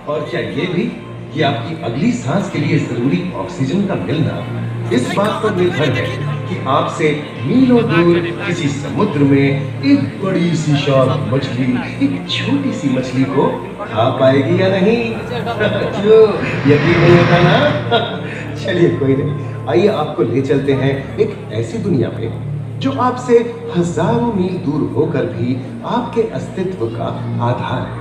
और क्या ये भी कि आपकी अगली सांस के लिए जरूरी ऑक्सीजन का मिलना इस बात पर निर्भर है कि आपसे मीलों दूर किसी समुद्र में एक बड़ी सी शार्क मछली एक छोटी सी मछली को खा पाएगी या नहीं। क्यों यकीन नहीं होता ना? चलिए कोई नहीं, आइए आपको ले चलते हैं एक ऐसी दुनिया पे जो आपसे हजारों मील दूर होकर भी आपके अस्तित्व का आधार है।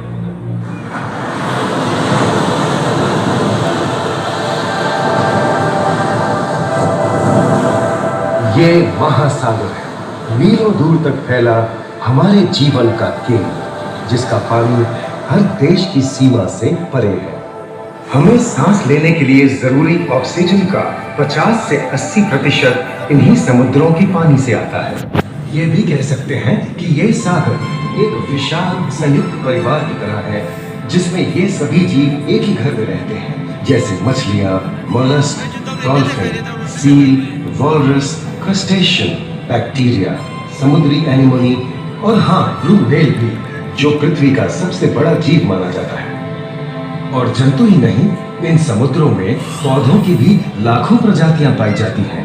ये महासागर है, मीलों दूर तक फैला हमारे जीवन का केंद्र, जिसका पानी हर देश की सीमा से परे है। हमें सांस लेने के लिए जरूरी ऑक्सीजन का 50 से 80% इन्हीं समुद्रों की पानी से आता है। ये भी कह सकते हैं कि ये सागर एक विशाल संयुक्त परिवार की तरह है, जिसमें ये सभी जीव एक ही घर में रहते हैं, जैसे मछलियां, mollusc, dolphin, seal, walrus, crustacean, bacteria, समुद्री एनिमोनी और हाँ, ब्लू व्हेल भी, जो पृथ्वी का सबसे बड़ा जीव माना जाता है। और जंतु ही नहीं, इन समुद्रों में पौधों की भी लाखों प्रजातियां पाई जाती हैं।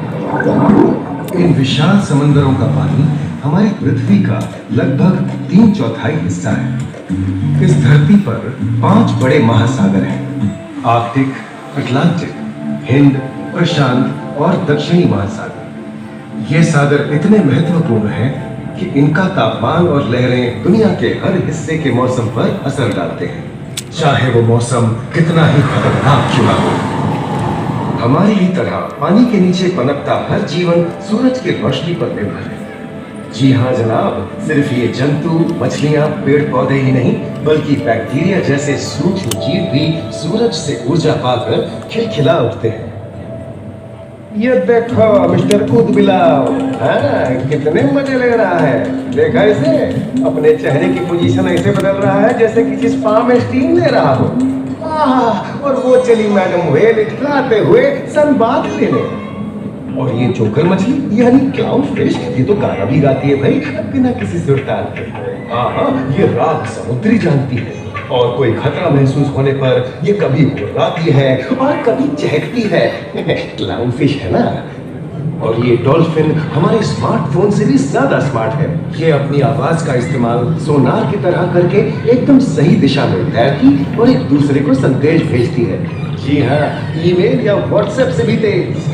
इन विशाल समंदरों का पानी हमारी पृथ्वी का लगभग 3/4 हिस्सा है। इस धरती पर 5 बड़े महासागर हैं: आर्कटिक, अटलांटिक, हिंद, प्रशांत और दक्षिणी महासागर। ये सागर इतने महत्वपूर्ण हैं कि इनका तापमान और लहरें दुनिया के हर हिस्से के मौसम पर असर डालते हैं, चाहे वो मौसम कितना ही खतरनाक क्यों ना हो। हमारी ही तरह पानी के नीचे पनपता हर जीवन सूरज की रोशनी पर निर्भर है। जी हाँ जनाब, सिर्फ ये जंतु, मछलियां, पेड़ पौधे ही नहीं, बल्कि बैक्टीरिया जैसे सूक्ष्म जीव भी सूरज से ऊर्जा पाकर खिलखिला उठते हैं। ये देखो मिस्टर कूदबिलाव, कितने मजे ले रहा है। देखा इसे, अपने चेहरे की पोजीशन ऐसे बदल रहा है जैसे किसी स्पा में स्टीम ले रहा हो। और वो चली मैडम व्हेल इटलाते हुए सनबाथ लेने। और ये जोकर मछली यानी क्लाउन फिश, ये तो गाना भी गाती है भाई, बिना किसी सुर ताल के। ये रात समुद्री जानती है, और कोई खतरा महसूस होने पर ये कभी गुर्राती है और कभी चहकती है। क्लाउन फिश है ना। और ये डॉल्फिन हमारे स्मार्टफोन से भी ज्यादा स्मार्ट है। ये अपनी आवाज का इस्तेमाल सोनार की तरह करके एकदम सही दिशा में तैरती और एक दूसरे को संदेश भेजती है। जी हाँ, ईमेल या व्हाट्सएप से भी तेज।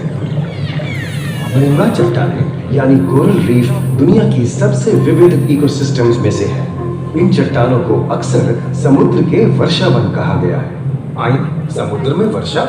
मूंगा चट्टानें यानी कोरल रीफ दुनिया की सबसे विविध इकोसिस्टम्स में से है। इन चट्टानों को अक्सर समुद्र के वर्षा वन कहा गया है। आई, समुद्र में वर्षा,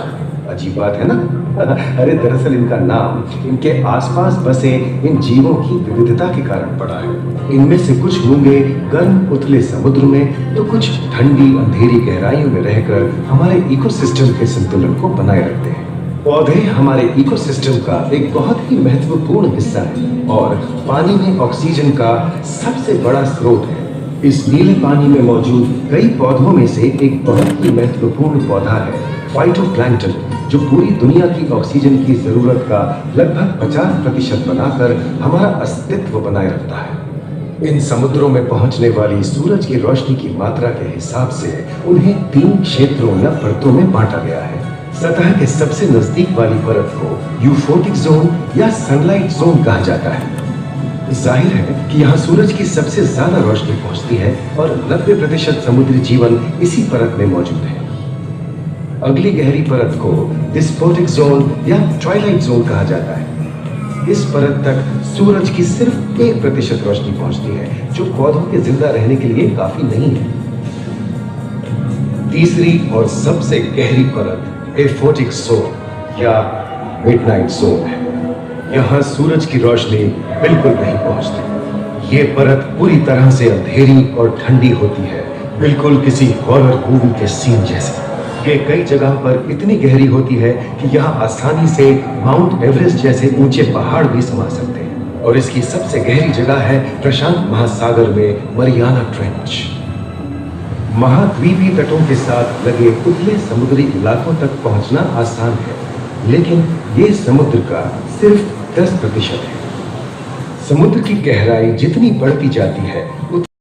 अजीब बात है ना। अरे दरअसल इनका नाम इनके आसपास बसे इन जीवों की विविधता के कारण पड़ा है। इनमें से कुछ मूंगे गर्म उथले समुद्र में, तो कुछ ठंडी अंधेरी गहराइयों में रहकर हमारे इकोसिस्टम के संतुलन को बनाए रखते हैं। पौधे हमारे इकोसिस्टम का एक बहुत ही महत्वपूर्ण हिस्सा है और पानी में ऑक्सीजन का सबसे बड़ा स्रोत है। इस नीले पानी में मौजूद कई पौधों में से एक बहुत ही महत्वपूर्ण पौधा है फाइटोप्लैंक्टन, जो पूरी दुनिया की ऑक्सीजन की जरूरत का लगभग 50% बनाकर हमारा अस्तित्व बनाए रखता है। इन समुद्रों में पहुंचने वाली सूरज की रोशनी की मात्रा के हिसाब से उन्हें 3 क्षेत्रों या परतों में बांटा गया है। सतह के सबसे नजदीक वाली परत को यूफोटिक जोन या सनलाइट जोन कहा जाता है। जाहिर है कि यहाँ सूरज की सबसे ज्यादा रोशनी पहुंचती है और 90% समुद्री जीवन इसी परत में मौजूद है। अगली गहरी परत को डिस्पोटिक जोन या ट्वाइलाइट जोन कहा जाता है। इस परत तक सूरज की सिर्फ 1% रोशनी पहुंचती है, जो पौधों के जिंदा रहने के लिए काफी नहीं है। तीसरी और सबसे गहरी परत एफोटिक जोन या मिडनाइट जोन है। यहाँ सूरज की रोशनी बिल्कुल नहीं पहुंचती। ये परत पूरी तरह से अंधेरी और ठंडी होती है, बिल्कुल किसी हॉरर मूवी के सीन जैसे। ये कई जगह पर इतनी गहरी होती है कि यहाँ आसानी से माउंट एवरेस्ट जैसे ऊंचे पहाड़ भी समा सकते हैं। और इसकी सबसे गहरी जगह है प्रशांत महासागर में मरियाना ट्रेंच। महाद्वीपीय तटों के साथ लगे उथले समुद्री इलाकों तक पहुंचना आसान है, लेकिन ये समुद्र का सिर्फ 10% है। समुद्र की गहराई जितनी बढ़ती जाती है